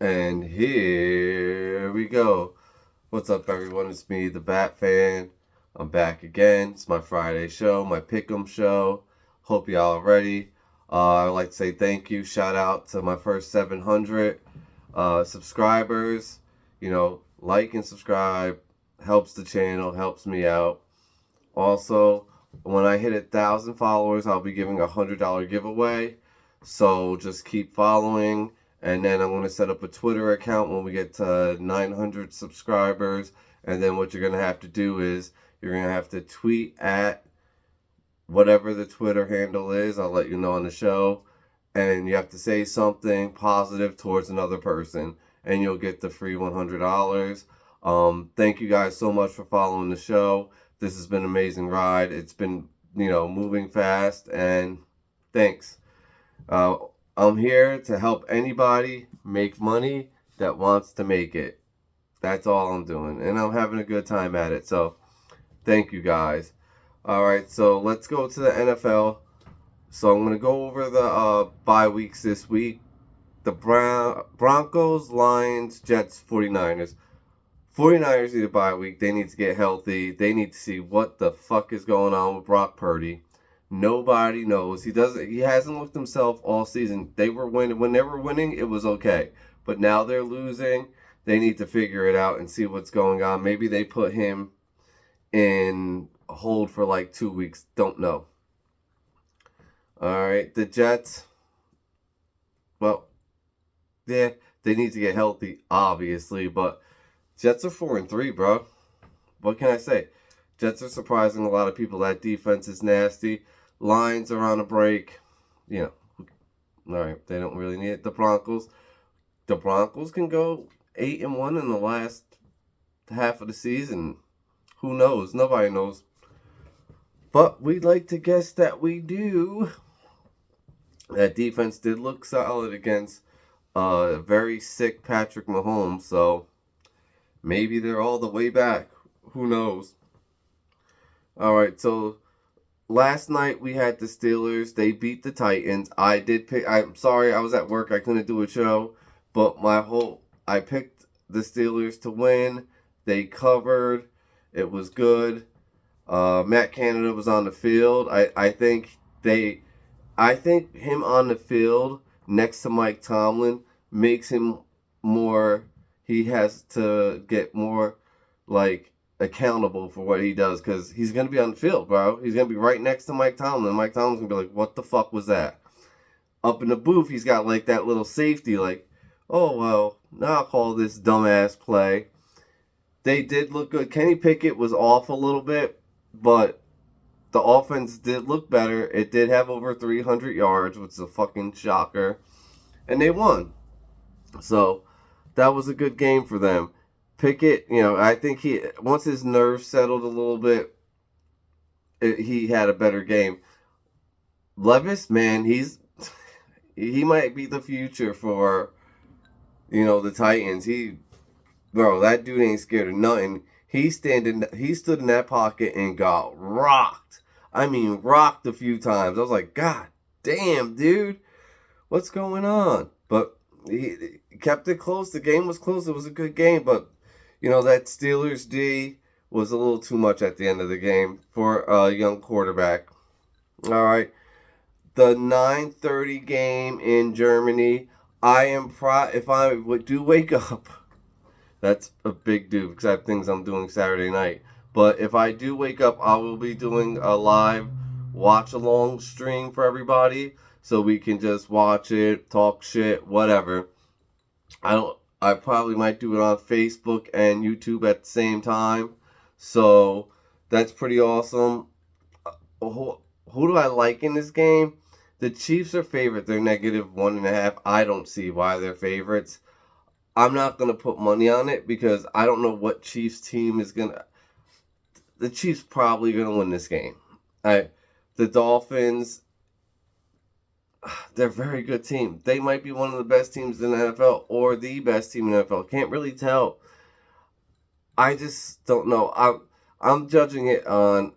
And here we go. What's up, everyone? It's me, the Batfan. I'm back again. It's my Friday show, my Pick'em show. Hope y'all are ready. I'd like to say thank you. Shout out to my first 700 subscribers. Like and subscribe helps the channel, helps me out. Also, when I hit 1,000 followers, I'll be giving a $100 giveaway. So just keep following. And then I'm going to set up a Twitter account when we get to 900 subscribers. And then what you're going to have to do is you're going to have to tweet at whatever the Twitter handle is. I'll let you know on the show. And you have to say something positive towards another person. And you'll get the free $100. Thank you guys so much for following the show. This has been an amazing ride. It's been, moving fast. And thanks. I'm here to help anybody make money that wants to make it. That's all I'm doing. And I'm having a good time at it. So, thank you guys. All right, so let's go to the NFL. So, I'm going to go over the bye weeks this week. The Broncos, Lions, Jets, 49ers. 49ers need a bye week. They need to get healthy. They need to see what the fuck is going on with Brock Purdy. Nobody knows. He hasn't looked himself all season. They were winning. When they were winning, it was okay. But now they're losing. They need to figure it out and see what's going on. Maybe they put him in hold for like 2 weeks. Don't know. All right. The Jets. Well, yeah, they need to get healthy, obviously. But Jets are 4-3, bro. What can I say? Jets are surprising a lot of people. That defense is nasty. Lions are on a break. All right, they don't really need it. The Broncos can go 8-1 in the last half of the season. Who knows? Nobody knows. But we'd like to guess that we do. That defense did look solid against a very sick Patrick Mahomes, so maybe they're all the way back. Who knows? All right, so last night we had the Steelers. They beat the Titans. I'm sorry, I was at work. I couldn't do a show. But I picked the Steelers to win. They covered. It was good. Matt Canada was on the field. I think him on the field next to Mike Tomlin makes him more. He has to get more accountable for what he does, because he's going to be on the field, bro. He's going to be right next to Mike Tomlin. Mike Tomlin's going to be like, what the fuck was that? Up in the booth, he's got that little safety, oh, well, now I'll call this dumbass play. They did look good. Kenny Pickett was off a little bit, but the offense did look better. It did have over 300 yards, which is a fucking shocker. And they won. So, that was a good game for them. Pickett, I think once his nerves settled a little bit, he had a better game. Levis, man, he might be the future for, the Titans. That dude ain't scared of nothing. He stood in that pocket and got rocked. I mean, rocked a few times. I was like, God damn, dude, what's going on? But he kept it close. The game was close. It was a good game, but that Steelers D was a little too much at the end of the game for a young quarterback. All right. The 9:30 game in Germany. If I do wake up, that's a big do because I have things I'm doing Saturday night. But if I do wake up, I will be doing a live watch-along stream for everybody, so we can just watch it, talk shit, whatever. I probably might do it on Facebook and YouTube at the same time. So that's pretty awesome. Who do I like in this game? The Chiefs are favorite. They're -1.5. I don't see why they're favorites. I'm not going to put money on it because I don't know what Chiefs team is going to... The Chiefs probably going to win this game. The Dolphins... They're a very good team. They might be one of the best teams in the NFL or the best team in the NFL. Can't really tell. I just don't know. I'm judging it on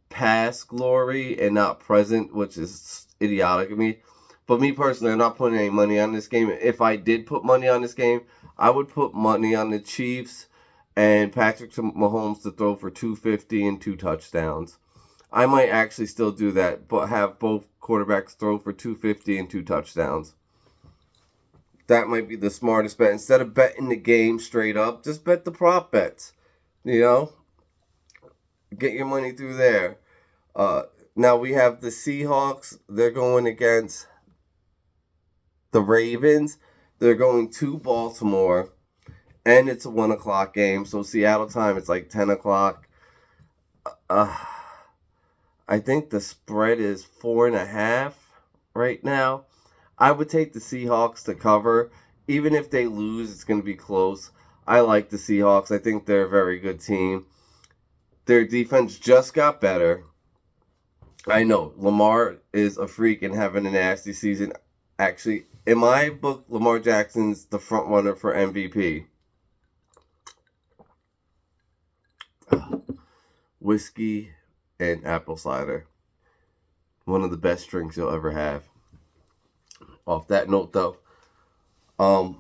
past glory and not present, which is idiotic of me. But me personally, I'm not putting any money on this game. If I did put money on this game, I would put money on the Chiefs and Patrick Mahomes to throw for 250 and 2 touchdowns. I might actually still do that, but have both quarterbacks throw for 250 and 2 touchdowns. That might be the smartest bet. Instead of betting the game straight up, just bet the prop bets. You know? Get your money through there. Now we have the Seahawks. They're going against the Ravens. They're going to Baltimore. And it's a 1 o'clock game. So Seattle time, it's like 10 o'clock. I think the spread is 4.5 right now. I would take the Seahawks to cover. Even if they lose, it's going to be close. I like the Seahawks. I think they're a very good team. Their defense just got better. I know Lamar is a freak and having a nasty season. Actually, in my book, Lamar Jackson's the front runner for MVP. Whiskey and apple cider. One of the best drinks you'll ever have. Off that note, though, what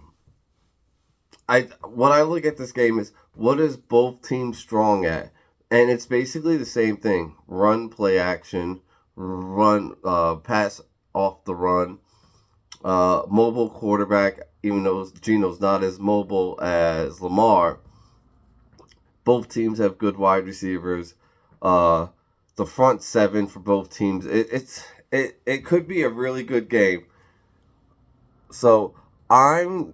I look at this game is what is both teams strong at, and it's basically the same thing: run, play action, run, pass off the run, mobile quarterback. Even though Gino's not as mobile as Lamar, both teams have good wide receivers. The front seven for both teams. It could be a really good game. So I'm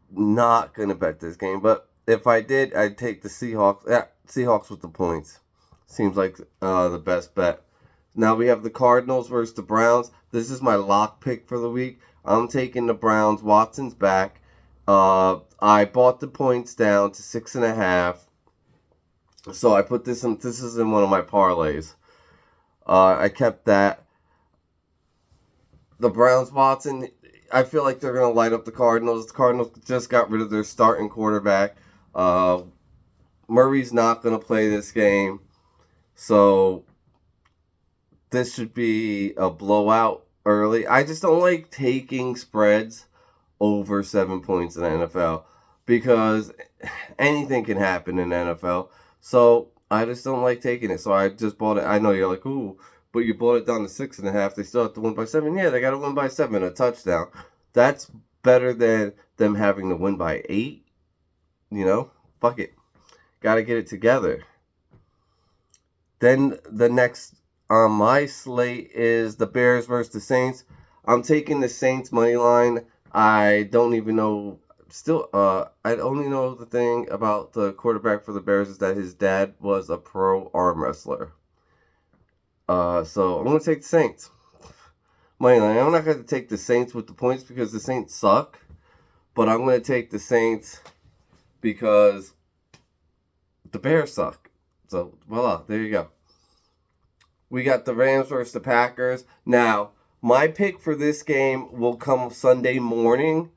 not gonna bet this game, but if I did, I'd take the Seahawks. Yeah, Seahawks with the points. Seems like the best bet. Now we have the Cardinals versus the Browns. This is my lock pick for the week. I'm taking the Browns. Watson's back. I bought the points down to 6.5. So I put this in. This is in one of my parlays. I kept that. The Browns, Watson. I feel like they're going to light up the Cardinals. The Cardinals just got rid of their starting quarterback. Murray's not going to play this game. So this should be a blowout early. I just don't like taking spreads over 7 points in the NFL because anything can happen in the NFL. So I just don't like taking it. So I just bought it. I know you're like, ooh, but you bought it down to 6.5. They still have to win by 7. Yeah, they got to win by 7, a touchdown. That's better than them having to win by 8. You know, fuck it. Got to get it together. Then the next on my slate is the Bears versus the Saints. I'm taking the Saints money line. I don't even know. Still, I only know the thing about the quarterback for the Bears is that his dad was a pro arm wrestler. So I'm going to take the Saints. Money line. I'm not going to take the Saints with the points because the Saints suck. But I'm going to take the Saints because the Bears suck. So, voila, there you go. We got the Rams versus the Packers. Now, my pick for this game will come Sunday morning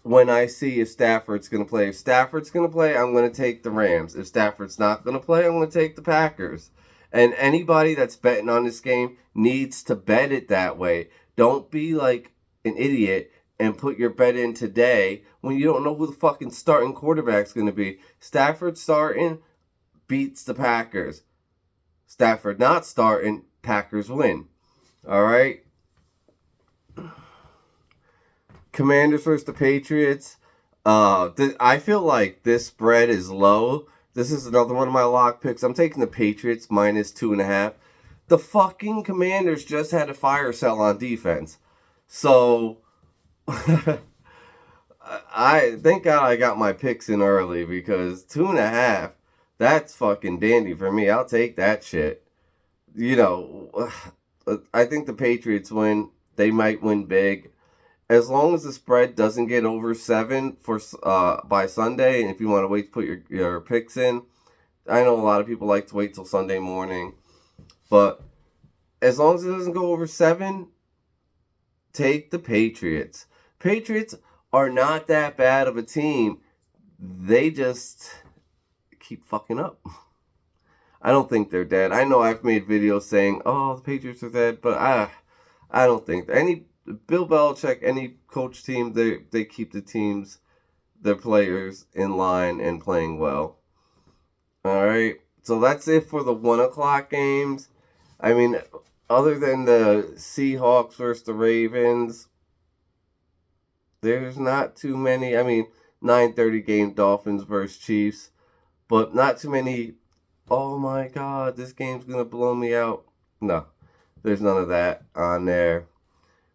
when I see if Stafford's going to play. If Stafford's going to play, I'm going to take the Rams. If Stafford's not going to play, I'm going to take the Packers. And anybody that's betting on this game needs to bet it that way. Don't be like an idiot and put your bet in today when you don't know who the fucking starting quarterback's going to be. Stafford starting beats the Packers. Stafford not starting, Packers win. All right? Commanders versus the Patriots. I feel like this spread is low. This is another one of my lock picks. I'm taking the Patriots minus 2.5. The fucking Commanders just had a fire sale on defense. So, I thank God I got my picks in early because 2.5, that's fucking dandy for me. I'll take that shit. You know, I think the Patriots win. They might win big. As long as the spread doesn't get over 7 for by Sunday, and if you want to wait to put your picks in, I know a lot of people like to wait till Sunday morning, but as long as it doesn't go over 7, take the Patriots. Patriots are not that bad of a team. They just keep fucking up. I don't think they're dead. I know I've made videos saying, oh, the Patriots are dead, but I don't think Bill Belichick, any coach team, they keep the teams, their players in line and playing well. All right, so that's it for the 1 o'clock games. I mean, other than the Seahawks versus the Ravens, there's not too many. I mean, 9:30 game Dolphins versus Chiefs, but not too many. Oh my God, this game's gonna blow me out. No, there's none of that on there.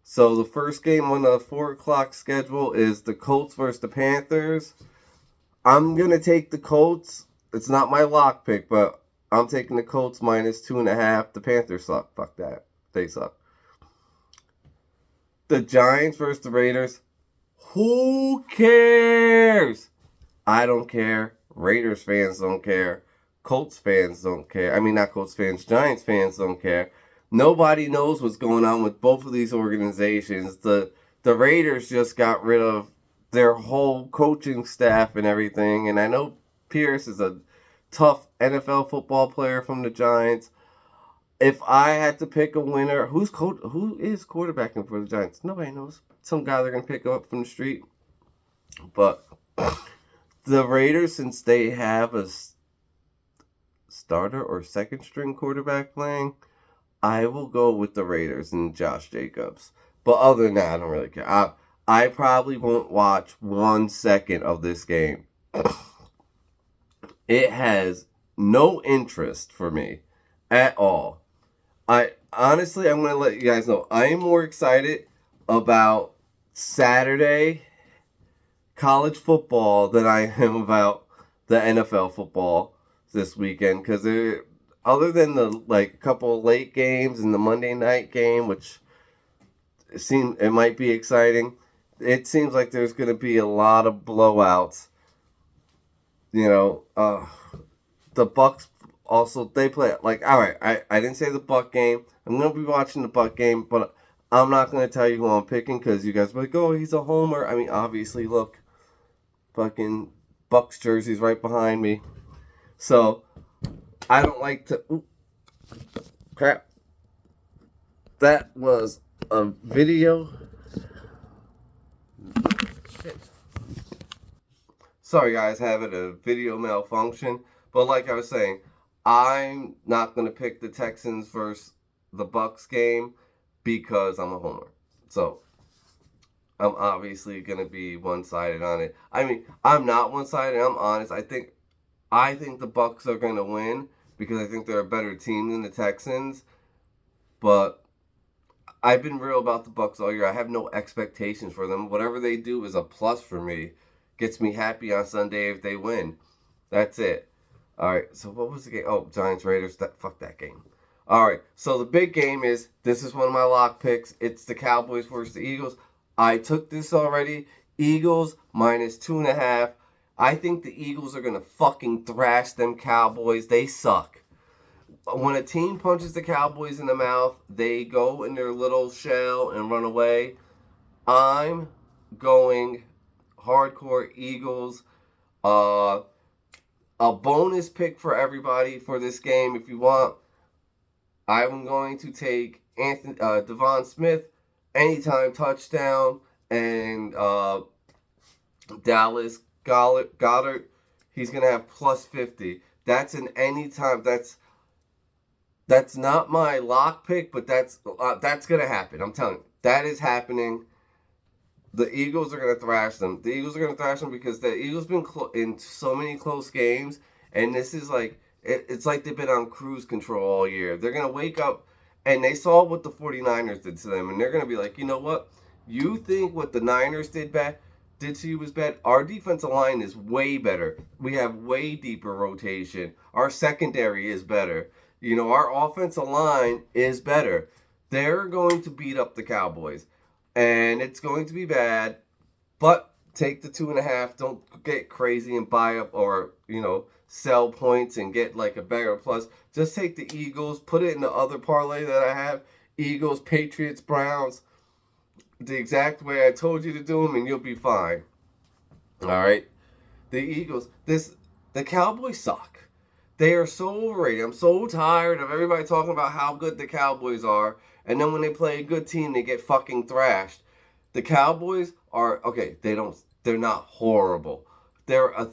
So the first game on the 4 o'clock schedule is the Colts versus the Panthers. I'm gonna take the Colts. It's not my lock pick, but I'm taking the Colts -2.5. The Panthers suck. Fuck that. They suck. The Giants versus the Raiders. Who cares? I don't care. Raiders fans don't care. Colts fans don't care. I mean, not Colts fans. Giants fans don't care. Nobody knows what's going on with both of these organizations. The Raiders just got rid of their whole coaching staff and everything. And I know Pierce is a tough NFL football player from the Giants. If I had to pick a winner, who is quarterbacking for the Giants? Nobody knows. Some guy they're going to pick up from the street. But the Raiders, since they have a starter or second string quarterback playing, I will go with the Raiders and Josh Jacobs. But other than that, I don't really care. I probably won't watch 1 second of this game. It has no interest for me at all. I'm going to let you guys know, I am more excited about Saturday college football than I am about the NFL football this weekend, because other than the couple of late games and the Monday night game, which it might be exciting, it seems like there's going to be a lot of blowouts. The Bucks also, they play all right. I didn't say the Buck game. I'm going to be watching the Buck game, but I'm not going to tell you who I'm picking, because you guys are like, oh, he's a homer. I mean, obviously, look, fucking Bucks jersey's right behind me. So I don't like to. Ooh, crap. That was a video. Shit. Sorry, guys, having a video malfunction. But like I was saying, I'm not going to pick the Texans versus the Bucks game because I'm a homer. So I'm obviously going to be one-sided on it. I mean, I'm not one-sided. I'm honest. I think the Bucks are going to win because I think they're a better team than the Texans. But I've been real about the Bucks all year. I have no expectations for them. Whatever they do is a plus for me. Gets me happy on Sunday if they win. That's it. All right. So what was the game? Oh, Giants Raiders. Fuck that game. All right. So the big game is, this is one of my lock picks. It's the Cowboys versus the Eagles. I took this already. Eagles -2.5. I think the Eagles are going to fucking thrash them Cowboys. They suck. When a team punches the Cowboys in the mouth, they go in their little shell and run away. I'm going hardcore Eagles. A bonus pick for everybody for this game, if you want. I'm going to take Devon Smith, anytime touchdown, and Dallas Goddard, he's going to have +50. That's an anytime. That's not my lock pick, but that's going to happen. I'm telling you. That is happening. The Eagles are going to thrash them. The Eagles are going to thrash them because the Eagles been in so many close games, and this is it's like they've been on cruise control all year. They're going to wake up, and they saw what the 49ers did to them, and they're going to be like, you know what? You think what the Niners did to you was bad? Our defensive line is way better. We have way deeper rotation. Our secondary is better. Our offensive line is better. They're going to beat up the Cowboys. And it's going to be bad, but take the 2.5. Don't get crazy and buy up or, sell points and get a better plus. Just take the Eagles, put it in the other parlay that I have. Eagles, Patriots, Browns. The exact way I told you to do them, and you'll be fine. All right? The Eagles, the Cowboys suck. They are so overrated. I'm so tired of everybody talking about how good the Cowboys are. And then when they play a good team, they get fucking thrashed. The Cowboys are okay. They're not horrible. They're a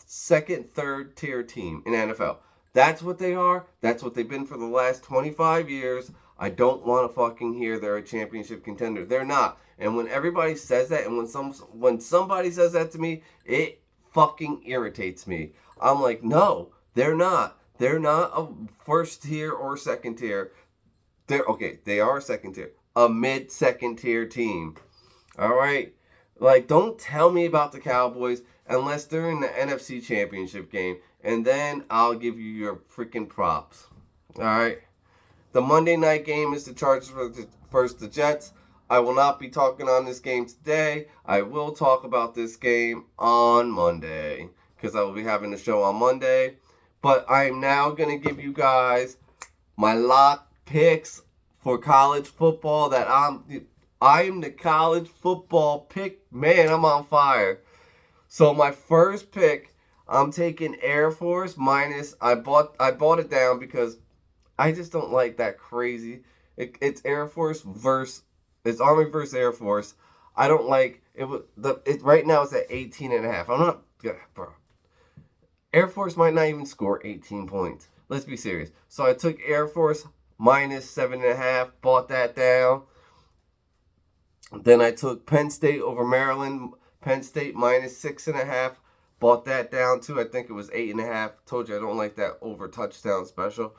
second, third tier team in NFL. That's what they are. That's what they've been for the last 25 years. I don't want to fucking hear they're a championship contender. They're not. And when everybody says that, and when somebody says that to me, it fucking irritates me. I'm like, no, they're not. They're not a first tier or second tier. They're okay. They are a second tier, a mid second tier team. All right, like don't tell me about the Cowboys unless they're in the NFC Championship game, and then I'll give you your freaking props. All right. The Monday night game is the Chargers versus the Jets. I will not be talking on this game today. I will talk about this game on Monday because I will be having the show on Monday. But I am now going to give you guys my lock picks for college football that I am the college football pick. Man, I'm on fire. So my first pick, I'm taking Air Force minus. I bought it down because I just don't like that crazy. It's Air Force versus it's Army versus Air Force. I don't like it. Right now it's at 18.5. I'm not, bro. Air Force might not even score 18 points. Let's be serious. So I took Air Force minus 7.5. Bought that down. Then I took Penn State over Maryland. Penn State minus 6.5. Bought that down too. I think it was 8.5. Told you I don't like that over touchdown special.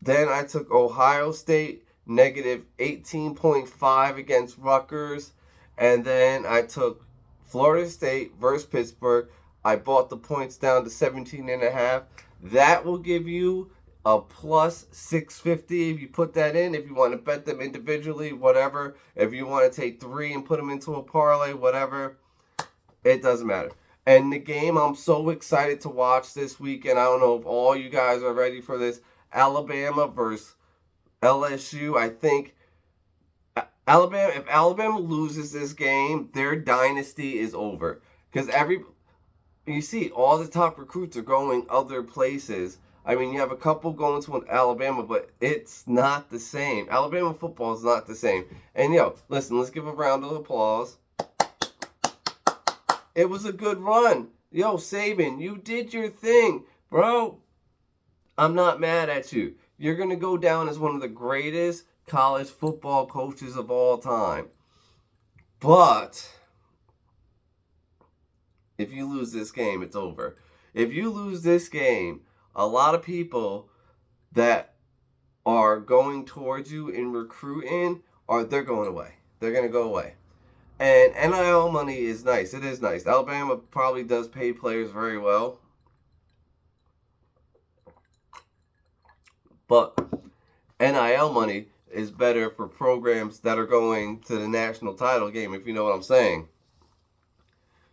Then I took Ohio State negative 18.5 against Rutgers. And then I took Florida State versus Pittsburgh. I bought the points down to 17.5. That will give you a plus 650 if you put that in. If you want to bet them individually, whatever. If you want to take 3 and put them into a parlay, whatever. It doesn't matter. And the game I'm so excited to watch this weekend. I don't know if all you guys are ready for this. Alabama versus LSU. I think if Alabama loses this game, their dynasty is over. Because you see, all the top recruits are going other places. I mean, you have a couple going to Alabama, but it's not the same. Alabama football is not the same. And listen, let's give a round of applause. It was a good run. Saban, you did your thing, bro. I'm not mad at you. You're going to go down as one of the greatest college football coaches of all time. But if you lose this game, it's over. If you lose this game, a lot of people that are going towards you in recruiting, they're going away. They're going to go away. And NIL money is nice. It is nice. Alabama probably does pay players very well. But NIL money is better for programs that are going to the national title game, if you know what I'm saying.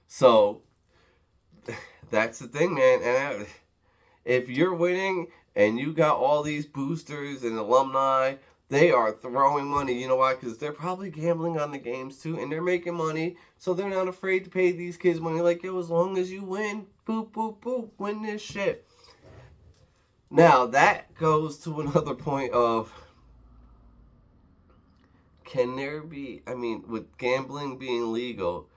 So, that's the thing, man. And if you're winning and you got all these boosters and alumni, they are throwing money. You know why? Because they're probably gambling on the games too, and they're making money, so they're not afraid to pay these kids money. Like, as long as you win, boop, boop, boop, win this shit. Now, that goes to another point of, can there be, with gambling being legal,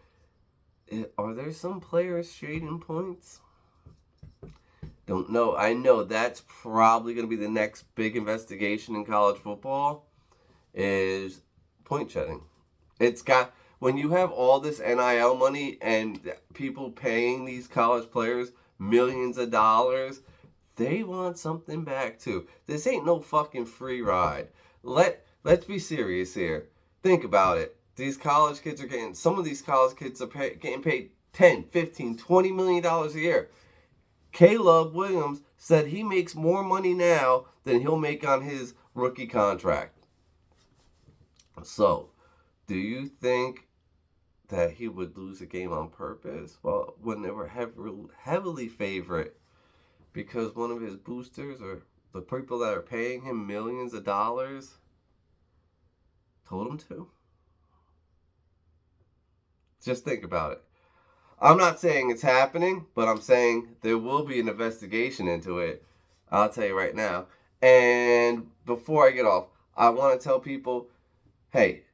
are there some players shading points? Don't know. I know that's probably going to be the next big investigation in college football is point shedding. When you have all this NIL money and people paying these college players millions of dollars, they want something back too. This ain't no fucking free ride. Let's be serious here. Think about it. Some of these college kids are getting paid $10, $15, $20 million a year. Caleb Williams said he makes more money now than he'll make on his rookie contract. So, do you think that he would lose a game on purpose? Well, when they were heavily favorite because one of his boosters or the people that are paying him millions of dollars told him to? Just think about it. I'm not saying it's happening, but I'm saying there will be an investigation into it. I'll tell you right now. And before I get off, I want to tell people, hey,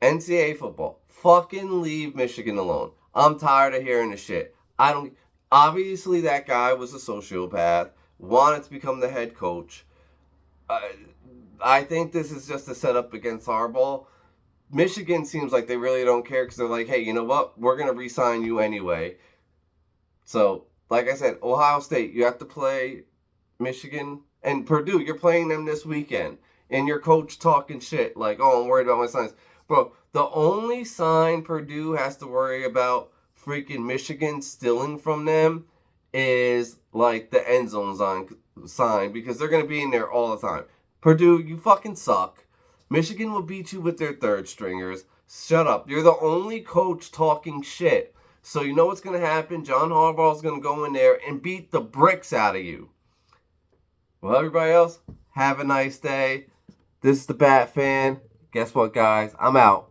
NCAA football, fucking leave Michigan alone. I'm tired of hearing the shit. I don't. Obviously, that guy was a sociopath, wanted to become the head coach. I think this is just a setup against Harbaugh. Michigan seems like they really don't care because they're like, hey, you know what? We're going to re-sign you anyway. So, like I said, Ohio State, you have to play Michigan and Purdue. You're playing them this weekend. And your coach talking shit like, oh, I'm worried about my signs. Bro, the only sign Purdue has to worry about freaking Michigan stealing from them is like the end zone sign because they're going to be in there all the time. Purdue, you fucking suck. Michigan will beat you with their third stringers. Shut up. You're the only coach talking shit. So you know what's going to happen? John Harbaugh's going to go in there and beat the bricks out of you. Well, everybody else, have a nice day. This is the Batfan. Guess what, guys? I'm out.